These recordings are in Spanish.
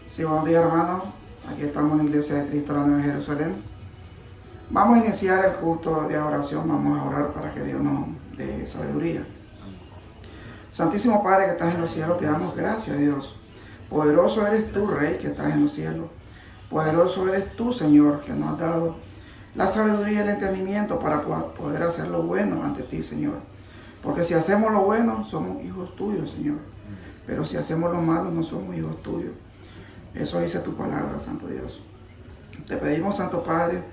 Sí, buenos días, hermanos. Aquí estamos en la Iglesia de Cristo, la Nueva Jerusalén. Vamos a iniciar el culto de oración. Vamos a orar para que Dios nos dé sabiduría. Santísimo Padre que estás en los cielos, te damos gracias, Dios. Poderoso eres tú, Rey, que estás en los cielos. Poderoso eres tú, Señor, que nos has dado la sabiduría y el entendimiento para poder hacer lo bueno ante ti, Señor. Porque si hacemos lo bueno, somos hijos tuyos, Señor. Pero si hacemos lo malo, no somos hijos tuyos. Eso dice tu palabra, Santo Dios. Te pedimos, Santo Padre,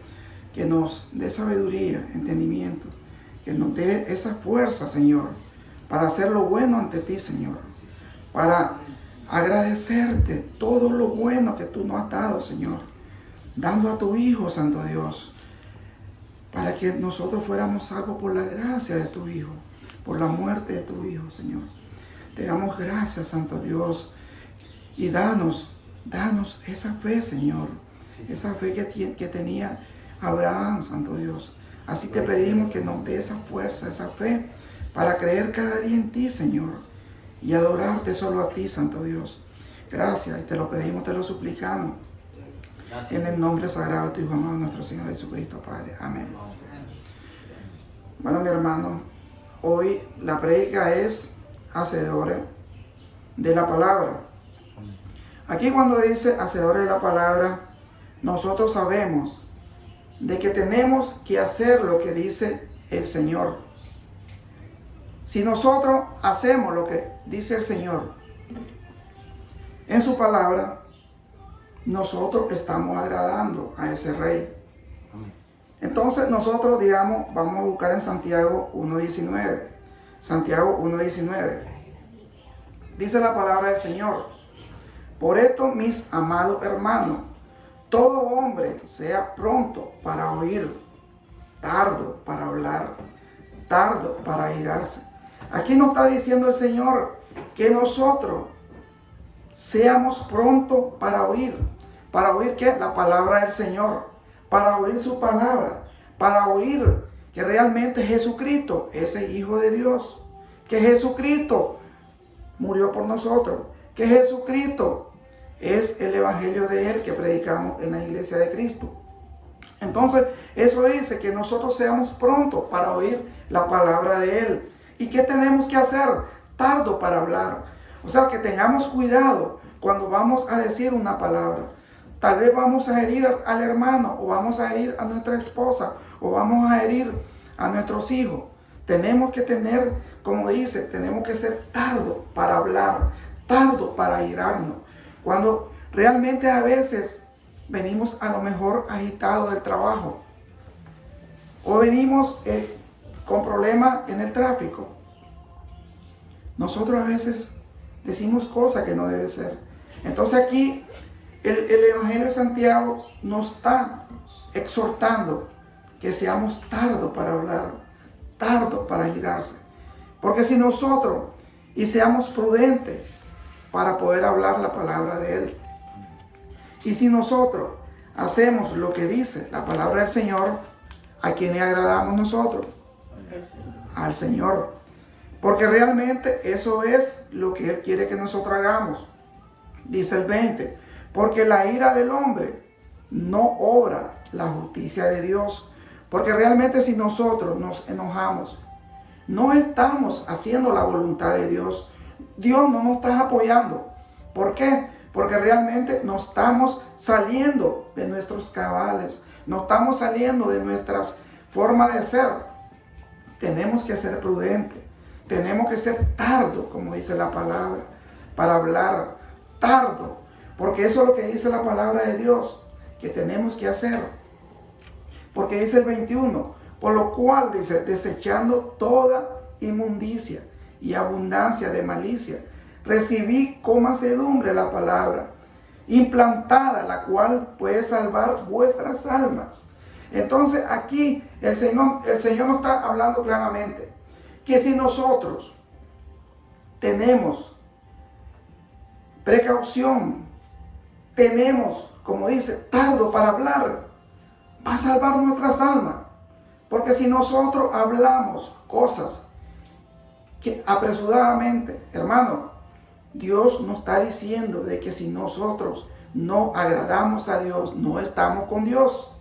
que nos dé sabiduría, entendimiento, que nos dé esa fuerza, Señor, para hacer lo bueno ante ti, Señor. Para agradecerte todo lo bueno que tú nos has dado, Señor. Dando a tu Hijo, Santo Dios, para que nosotros fuéramos salvos por la gracia de tu Hijo, por la muerte de tu Hijo, Señor. Te damos gracias, Santo Dios, y danos esa fe, Señor, esa fe que tenía Abraham, Santo Dios. Así te pedimos que nos dé esa fuerza, esa fe, para creer cada día en ti, Señor, y adorarte solo a ti, Santo Dios. Gracias, y te lo pedimos, te lo suplicamos. Gracias. En el nombre sagrado de tu Hijo amado, nuestro Señor Jesucristo, Padre. Amén. Bueno, mi hermano, hoy la prédica es hacedores de la palabra. Aquí cuando dice hacedores de la palabra, nosotros sabemos de que tenemos que hacer lo que dice el Señor. Si nosotros hacemos lo que dice el Señor en su palabra, nosotros estamos agradando a ese Rey. Entonces nosotros, digamos, vamos a buscar en Santiago 1:19. Santiago 1:19. Dice la palabra del Señor: por esto, mis amados hermanos, todo hombre sea pronto para oír, tardo para hablar, tardo para airarse. Aquí nos está diciendo el Señor que nosotros seamos pronto para oír. ¿Para oír qué? La palabra del Señor. Para oír su palabra. Para oír que realmente Jesucristo es el Hijo de Dios. Que Jesucristo murió por nosotros. Que Jesucristo es el evangelio de Él que predicamos en la iglesia de Cristo. Entonces, eso dice que nosotros seamos prontos para oír la palabra de Él. ¿Y qué tenemos que hacer? Tardo para hablar. O sea, que tengamos cuidado cuando vamos a decir una palabra. Tal vez vamos a herir al hermano, o vamos a herir a nuestra esposa, o vamos a herir a nuestros hijos. Tenemos que tener, como dice, tenemos que ser tardo para hablar, tardo para airarnos. Cuando realmente a veces venimos a lo mejor agitados del trabajo, o venimos con problemas en el tráfico, nosotros a veces decimos cosas que no deben ser. Entonces aquí el Evangelio de Santiago nos está exhortando que seamos tardos para hablar, tardos para airarse. Porque si nosotros, y seamos prudentes para poder hablar la palabra de Él. Y si nosotros hacemos lo que dice la palabra del Señor, ¿a quién le agradamos nosotros? Al Señor. Porque realmente eso es lo que Él quiere que nosotros hagamos. Dice el 20, porque la ira del hombre no obra la justicia de Dios. Porque realmente si nosotros nos enojamos, no estamos haciendo la voluntad de Dios. Dios no nos está apoyando. ¿Por qué? Porque realmente no estamos saliendo de nuestros cabales. No estamos saliendo de nuestras formas de ser. Tenemos que ser prudentes. Tenemos que ser tardos, como dice la palabra, para hablar. Tardo. Porque eso es lo que dice la palabra de Dios, que tenemos que hacer. Porque dice el 21, por lo cual dice, desechando toda inmundicia y abundancia de malicia, recibí con mansedumbre la palabra, implantada, la cual puede salvar vuestras almas. Entonces aquí el Señor nos está hablando claramente que si nosotros tenemos precaución, tenemos, como dice, tardo para hablar, va a salvar nuestras almas. Porque si nosotros hablamos cosas que apresuradamente, hermano, Dios nos está diciendo de que si nosotros no agradamos a Dios, no estamos con Dios.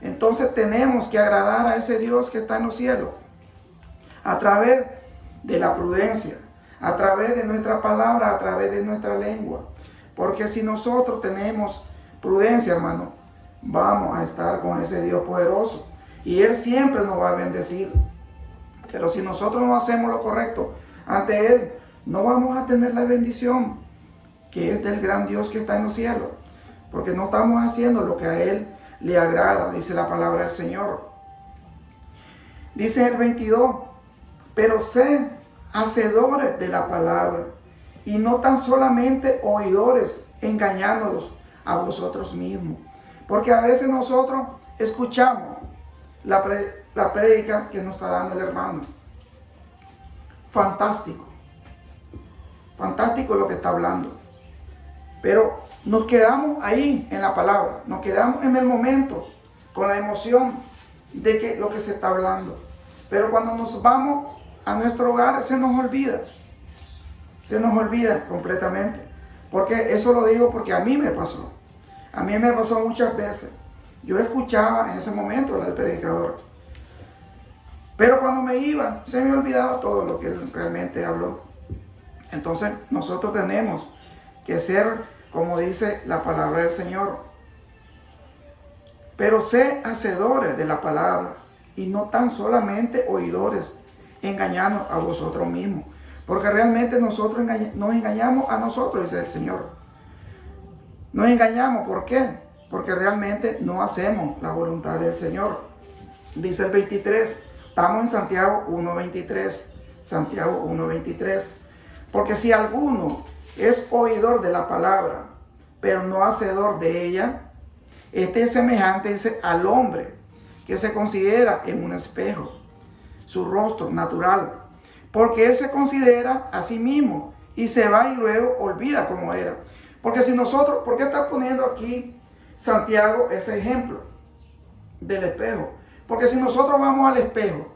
Entonces tenemos que agradar a ese Dios que está en los cielos a través de la prudencia, a través de nuestra palabra, a través de nuestra lengua. Porque si nosotros tenemos prudencia, hermano, vamos a estar con ese Dios poderoso y Él siempre nos va a bendecir. Pero si nosotros no hacemos lo correcto ante Él, no vamos a tener la bendición que es del gran Dios que está en los cielos, porque no estamos haciendo lo que a Él le agrada, dice la palabra del Señor. Dice el 22, pero sed hacedores de la palabra y no tan solamente oidores, engañándolos a vosotros mismos. Porque a veces nosotros escuchamos la prédica que nos está dando el hermano. Fantástico. Fantástico lo que está hablando. Pero nos quedamos ahí en la palabra. Nos quedamos en el momento con la emoción de que lo que se está hablando. Pero cuando nos vamos a nuestro hogar se nos olvida. Se nos olvida completamente. Porque eso lo digo porque a mí me pasó. A mí me pasó muchas veces. Yo escuchaba en ese momento al predicador. Pero cuando me iba, se me olvidaba todo lo que él realmente habló. Entonces nosotros tenemos que ser, como dice la palabra del Señor. Pero sé hacedores de la palabra y no tan solamente oidores, engañando a vosotros mismos. Porque realmente nosotros nos engañamos a nosotros, dice el Señor. Nos engañamos, ¿por qué? Porque realmente no hacemos la voluntad del Señor. Dice el 23, estamos en Santiago 1.23. Santiago 1.23. Porque si alguno es oidor de la palabra, pero no hacedor de ella, este es semejante, dice, al hombre que se considera en un espejo su rostro natural. Porque él se considera a sí mismo y se va y luego olvida cómo era. Porque si nosotros, ¿por qué está poniendo aquí Santiago ese ejemplo del espejo? Porque si nosotros vamos al espejo,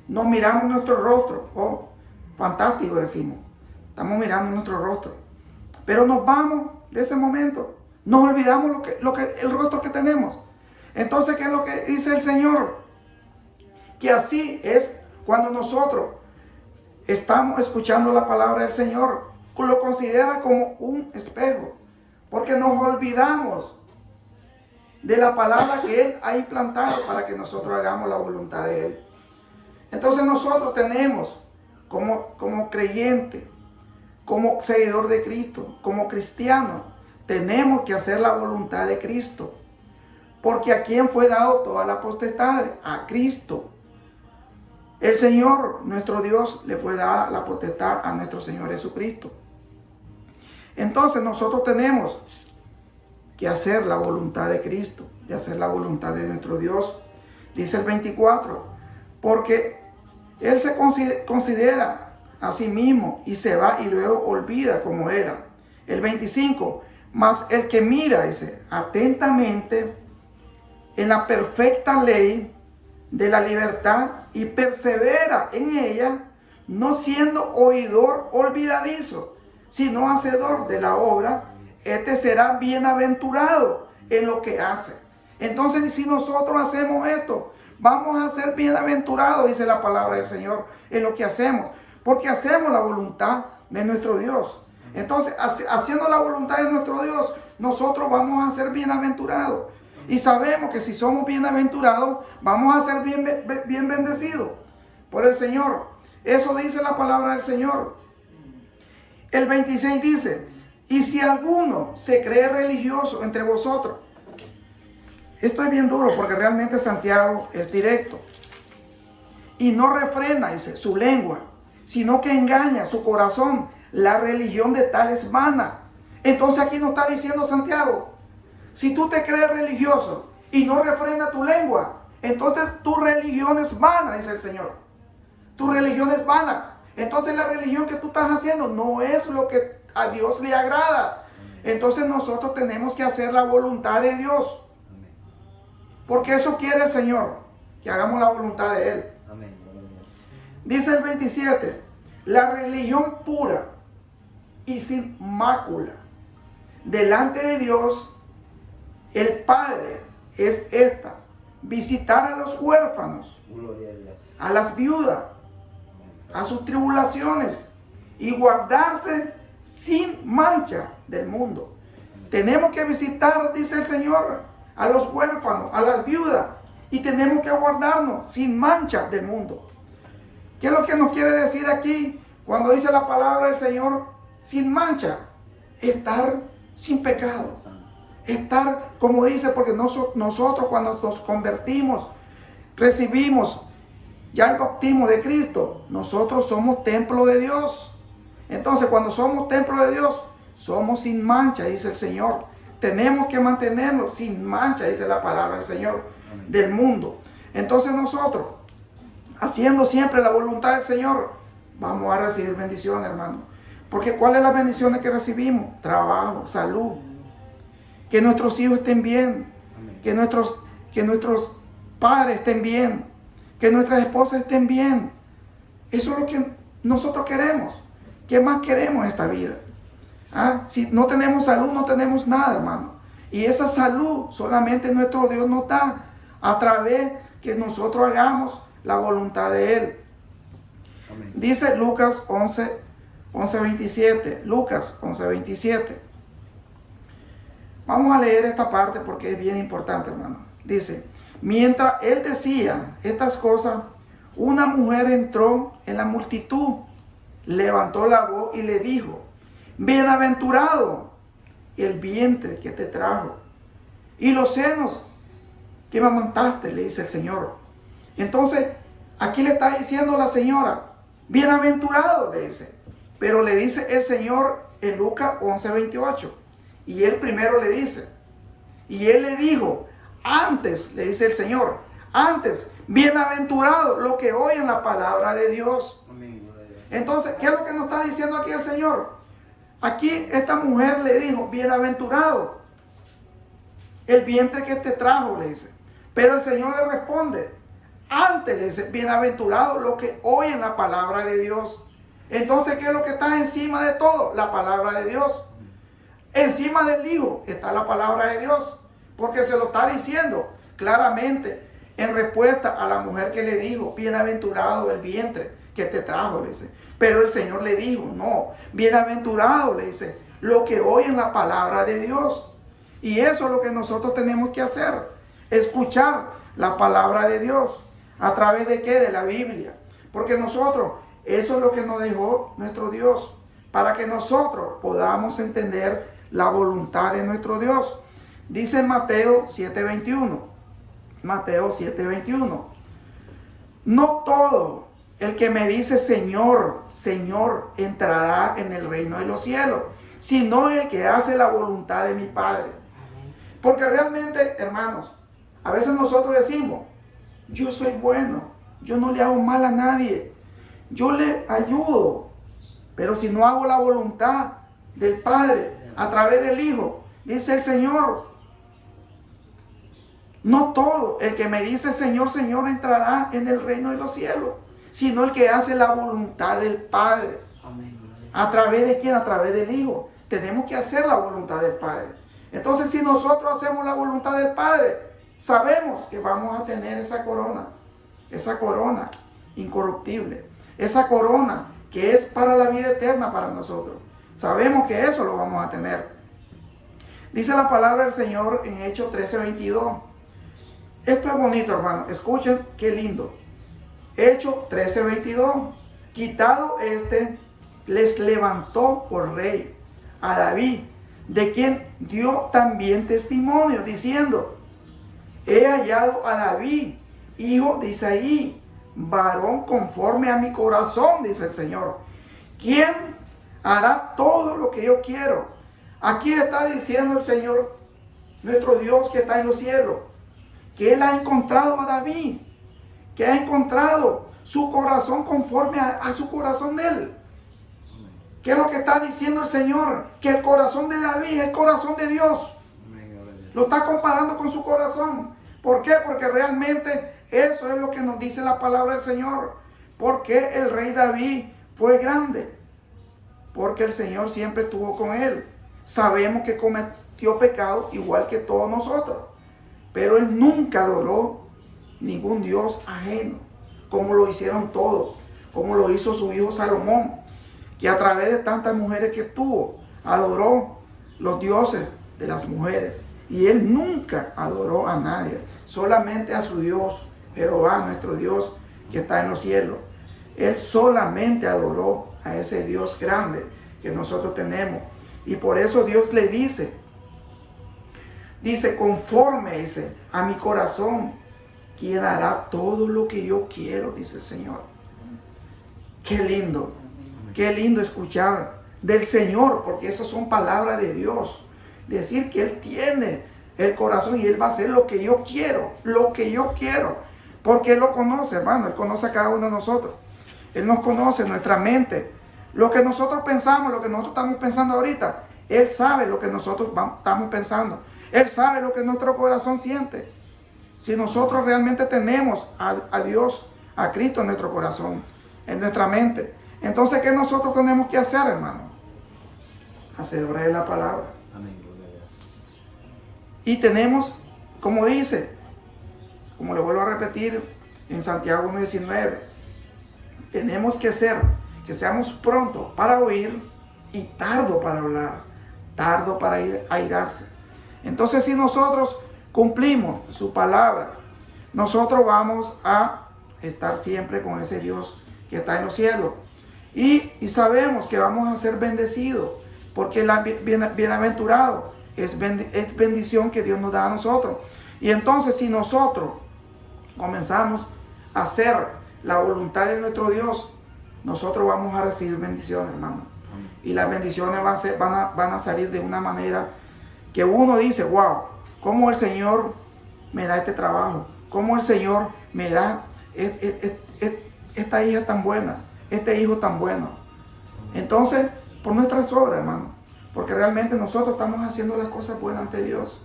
nos miramos nuestro rostro, oh, fantástico decimos, estamos mirando nuestro rostro, pero nos vamos de ese momento, nos olvidamos el rostro que tenemos. Entonces, ¿qué es lo que dice el Señor? Que así es cuando nosotros estamos escuchando la palabra del Señor. Lo considera como un espejo, porque nos olvidamos de la palabra que Él ha implantado para que nosotros hagamos la voluntad de Él. Entonces nosotros tenemos como creyente, como seguidor de Cristo, como cristiano, tenemos que hacer la voluntad de Cristo. Porque ¿a quién fue dado toda la potestad? A Cristo. El Señor, nuestro Dios, le fue dada la potestad a nuestro Señor Jesucristo. Entonces nosotros tenemos que hacer la voluntad de Cristo, de hacer la voluntad de nuestro Dios. Dice el 24, porque Él se considera a sí mismo y se va y luego olvida como era. El 25, mas el que mira, dice, atentamente en la perfecta ley de la libertad y persevera en ella, no siendo oidor olvidadizo, sino hacedor de la obra, este será bienaventurado en lo que hace. Entonces, si nosotros hacemos esto, vamos a ser bienaventurados, dice la palabra del Señor, en lo que hacemos, porque hacemos la voluntad de nuestro Dios. Entonces, haciendo la voluntad de nuestro Dios, nosotros vamos a ser bienaventurados. Y sabemos que si somos bienaventurados, vamos a ser bien bendecidos por el Señor. Eso dice la palabra del Señor. El 26 dice, y si alguno se cree religioso entre vosotros. Esto es bien duro porque realmente Santiago es directo. Y no refrena, dice, su lengua, sino que engaña su corazón. La religión de tal es vana. Entonces aquí nos está diciendo Santiago, si tú te crees religioso y no refrena tu lengua, entonces tu religión es vana, dice el Señor. Tu religión es vana. Entonces la religión que tú estás haciendo no es lo que a Dios le agrada. Entonces nosotros tenemos que hacer la voluntad de Dios. Porque eso quiere el Señor, que hagamos la voluntad de Él. Dice el 27, la religión pura y sin mácula delante de Dios, el Padre, es esta: visitar a los huérfanos, a las viudas, a sus tribulaciones, y guardarse sin mancha del mundo. Tenemos que visitar, dice el Señor, a los huérfanos, a las viudas, y tenemos que guardarnos sin mancha del mundo. ¿Qué es lo que nos quiere decir aquí cuando dice la palabra del Señor sin mancha? Estar sin pecado. Estar, como dice, porque nosotros cuando nos convertimos, recibimos ya el bautismo de Cristo, nosotros somos templo de Dios. Entonces, cuando somos templo de Dios, somos sin mancha, dice el Señor. Tenemos que mantenernos sin mancha, dice la palabra del Señor, del mundo. Entonces nosotros, haciendo siempre la voluntad del Señor, vamos a recibir bendiciones, hermano. Porque ¿cuáles son las bendiciones que recibimos? Trabajo, salud. Que nuestros hijos estén bien. Que nuestros padres estén bien. Que nuestras esposas estén bien. Eso es lo que nosotros queremos. ¿Qué más queremos en esta vida? Si no tenemos salud, no tenemos nada, hermano. Y esa salud solamente nuestro Dios nos da a través que nosotros hagamos la voluntad de Él. Amén. Dice Lucas 11:27. Lucas 11:27. Vamos a leer esta parte porque es bien importante, hermano. Dice: mientras él decía estas cosas, una mujer entró en la multitud, levantó la voz y le dijo: bienaventurado el vientre que te trajo y los senos que me amamantaste, le dice el Señor. Entonces, aquí le está diciendo la señora, bienaventurado, le dice. Pero le dice el Señor en Lucas 11:28. Y él primero le dice, y él le dijo, antes, le dice el Señor, antes, bienaventurado lo que oyen la palabra de Dios. Entonces, ¿qué es lo que nos está diciendo aquí el Señor? Aquí esta mujer le dijo, bienaventurado el vientre que te trajo, le dice. Pero el Señor le responde, antes le dice, bienaventurado lo que oyen la palabra de Dios. Entonces, ¿qué es lo que está encima de todo? La palabra de Dios. Encima del Hijo está la palabra de Dios, porque se lo está diciendo claramente en respuesta a la mujer que le dijo, bienaventurado el vientre que te trajo, le dice. Pero el Señor le dijo, no, bienaventurado, le dice, lo que oyen la palabra de Dios. Y eso es lo que nosotros tenemos que hacer, escuchar la palabra de Dios. ¿A través de qué? De la Biblia. Porque nosotros, eso es lo que nos dejó nuestro Dios, para que nosotros podamos entender la voluntad de nuestro Dios. Dice en Mateo 7:21. Mateo 7:21. No todo el que me dice Señor, Señor, entrará en el reino de los cielos, sino el que hace la voluntad de mi Padre. Porque realmente, hermanos, a veces nosotros decimos, yo soy bueno, yo no le hago mal a nadie, yo le ayudo, pero si no hago la voluntad del Padre a través del Hijo, dice el Señor, no todo el que me dice Señor, Señor entrará en el reino de los cielos, sino el que hace la voluntad del Padre. Amén. ¿A través de quién? A través del Hijo. Tenemos que hacer la voluntad del Padre. Entonces, si nosotros hacemos la voluntad del Padre, sabemos que vamos a tener esa corona incorruptible, esa corona que es para la vida eterna para nosotros. Sabemos que eso lo vamos a tener. Dice la palabra del Señor en Hechos 13:22. Esto es bonito, hermano. Escuchen qué lindo. Hechos 13:22. Quitado les levantó por rey a David, de quien dio también testimonio, diciendo: he hallado a David, hijo de Isaí, varón conforme a mi corazón, dice el Señor, quien hará todo lo que yo quiero. Aquí está diciendo el Señor, nuestro Dios que está en los cielos, que Él ha encontrado a David, que ha encontrado su corazón conforme a su corazón de Él. ¿Qué es lo que está diciendo el Señor? Que el corazón de David es el corazón de Dios. Lo está comparando con su corazón. ¿Por qué? Porque realmente eso es lo que nos dice la palabra del Señor. Porque el rey David fue grande. Porque el Señor siempre estuvo con él. sabemos que cometió pecado igual que todos nosotros. Pero él nunca adoró ningún dios ajeno, como lo hicieron todos, como lo hizo su hijo Salomón, que a través de tantas mujeres que tuvo, adoró los dioses de las mujeres. Y él nunca adoró a nadie, solamente a su Dios, Jehová, nuestro Dios que está en los cielos. Él solamente adoró a ese Dios grande que nosotros tenemos. Y por eso Dios le dice, conforme a mi corazón, quien hará todo lo que yo quiero, dice el Señor. Qué lindo escuchar del Señor, porque esas son palabras de Dios. Decir que Él tiene el corazón y Él va a hacer lo que yo quiero, porque Él lo conoce, hermano. Él conoce a cada uno de nosotros. Él nos conoce nuestra mente, lo que nosotros pensamos, lo que nosotros estamos pensando ahorita. Él sabe lo que nosotros estamos pensando. Él sabe lo que nuestro corazón siente. Si nosotros realmente tenemos a Dios, a Cristo en nuestro corazón, en nuestra mente, entonces ¿qué nosotros tenemos que hacer, hermano? Hacedores de la palabra. Amén. Y tenemos, como dice, como le vuelvo a repetir en Santiago 1:19, tenemos que seamos prontos para oír y tardo para hablar, tardo para airarse. Entonces, si nosotros cumplimos su palabra, nosotros vamos a estar siempre con ese Dios que está en los cielos. Y sabemos que vamos a ser bendecidos, porque el bienaventurado es bendición que Dios nos da a nosotros. Y entonces, si nosotros comenzamos a hacer la voluntad de nuestro Dios, nosotros vamos a recibir bendiciones, hermano. Y las bendiciones van a salir de una manera que uno dice, wow, cómo el Señor me da este trabajo, cómo el Señor me da esta hija tan buena, este hijo tan bueno. Entonces, por nuestras obras, hermano, porque realmente nosotros estamos haciendo las cosas buenas ante Dios,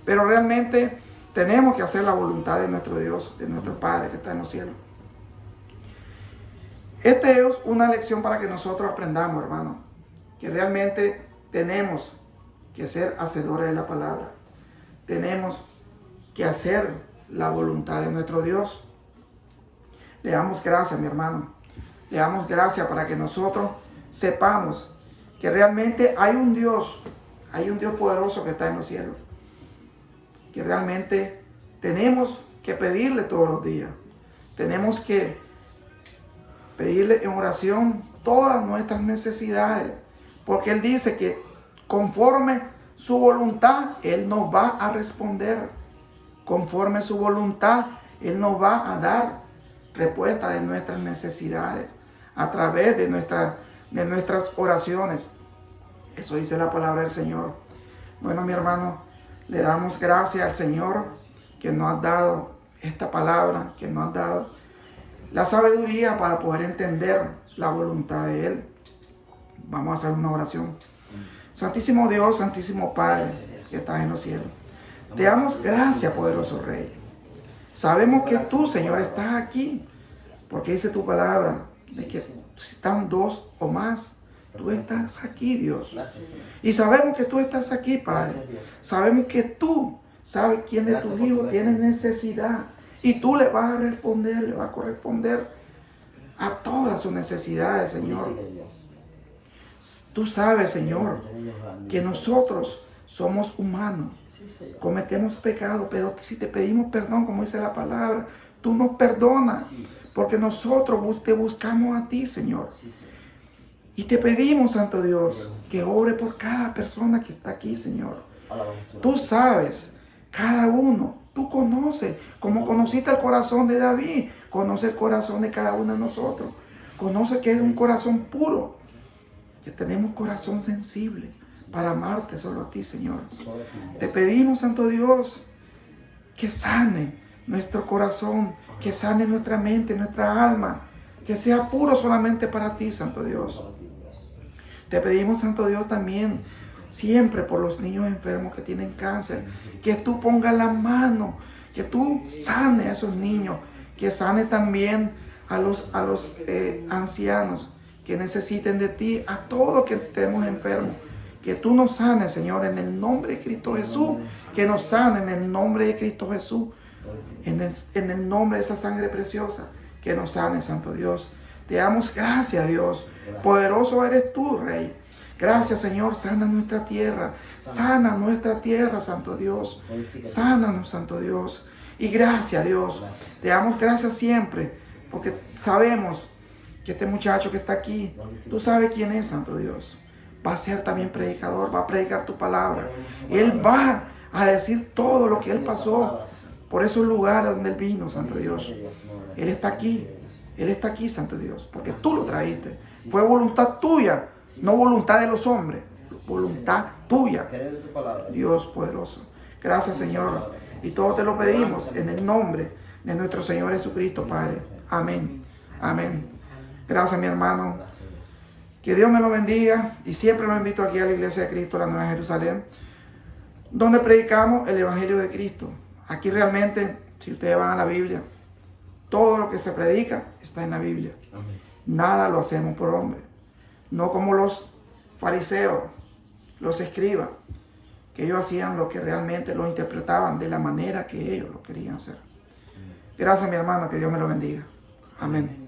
pero realmente tenemos que hacer la voluntad de nuestro Dios, de nuestro Padre que está en los cielos. Esta es una lección para que nosotros aprendamos, hermano, que realmente tenemos que ser hacedores de la palabra. Tenemos que hacer la voluntad de nuestro Dios. Le damos gracias, mi hermano. Le damos gracias para que nosotros sepamos que realmente hay un Dios poderoso que está en los cielos. Que realmente tenemos que pedirle todos los días. Tenemos que pedirle en oración todas nuestras necesidades. Porque Él dice que conforme su voluntad, Él nos va a responder. Conforme su voluntad, Él nos va a dar respuesta de nuestras necesidades a través de nuestras oraciones. Eso dice la palabra del Señor. Bueno, mi hermano, le damos gracias al Señor que nos ha dado esta palabra, que nos ha dado la sabiduría para poder entender la voluntad de Él. Vamos a hacer una oración. Santísimo Dios, Santísimo Padre que estás en los cielos, te damos gracias, poderoso Rey. Sabemos que tú, Señor, estás aquí, porque dice tu palabra, de que si están dos o más, tú estás aquí, Dios. Y sabemos que tú estás aquí, Padre. Sabemos que tú sabes quién de tus hijos tiene necesidad. Y tú le vas a responder, le vas a corresponder a todas sus necesidades, Señor. Tú sabes, Señor, que nosotros somos humanos. Cometemos pecado, pero si te pedimos perdón, como dice la palabra, tú nos perdonas. Porque nosotros te buscamos a ti, Señor. Y te pedimos, Santo Dios, que obre por cada persona que está aquí, Señor. Tú sabes, cada uno, tú conoces, como conociste el corazón de David, conoce el corazón de cada uno de nosotros. Conoce que es un corazón puro, que tenemos corazón sensible para amarte solo a ti, Señor. Te pedimos, Santo Dios, que sane nuestro corazón, que sane nuestra mente, nuestra alma, que sea puro solamente para ti, Santo Dios. Te pedimos, Santo Dios, también siempre por los niños enfermos que tienen cáncer, que tú pongas la mano, que tú sane a esos niños, que sane también a los ancianos que necesiten de ti, a todos que estemos enfermos, Que tú nos sanes, Señor, en el nombre de Cristo Jesús. Que nos sanes en el nombre de Cristo Jesús. En el nombre de esa sangre preciosa. Que nos sane, Santo Dios. Te damos gracias, Dios. Poderoso eres tú, Rey. Gracias, Señor. Sana nuestra tierra. Sana nuestra tierra, Santo Dios. Sánanos, Santo Dios. Y gracias, Dios. Te damos gracias siempre. Porque sabemos que este muchacho que está aquí, tú sabes quién es, Santo Dios. Va a ser también predicador. Va a predicar tu palabra. Él va a decir todo lo que él pasó por esos lugares donde él vino, Santo Dios. Él está aquí. Él está aquí, Santo Dios. Porque tú lo trajiste. Fue voluntad tuya. No voluntad de los hombres, voluntad tuya, Dios poderoso. Gracias, Señor. Y todo te lo pedimos en el nombre de nuestro Señor Jesucristo, Padre. Amén. Amén. Gracias, mi hermano. Que Dios me lo bendiga. Y siempre lo invito aquí a la Iglesia de Cristo, la Nueva Jerusalén, donde predicamos el Evangelio de Cristo. Aquí realmente, si ustedes van a la Biblia, todo lo que se predica está en la Biblia. Nada lo hacemos por hombre. No como los fariseos, los escribas, que ellos hacían lo que realmente lo interpretaban de la manera que ellos lo querían hacer. Gracias, mi hermano, que Dios me lo bendiga. Amén.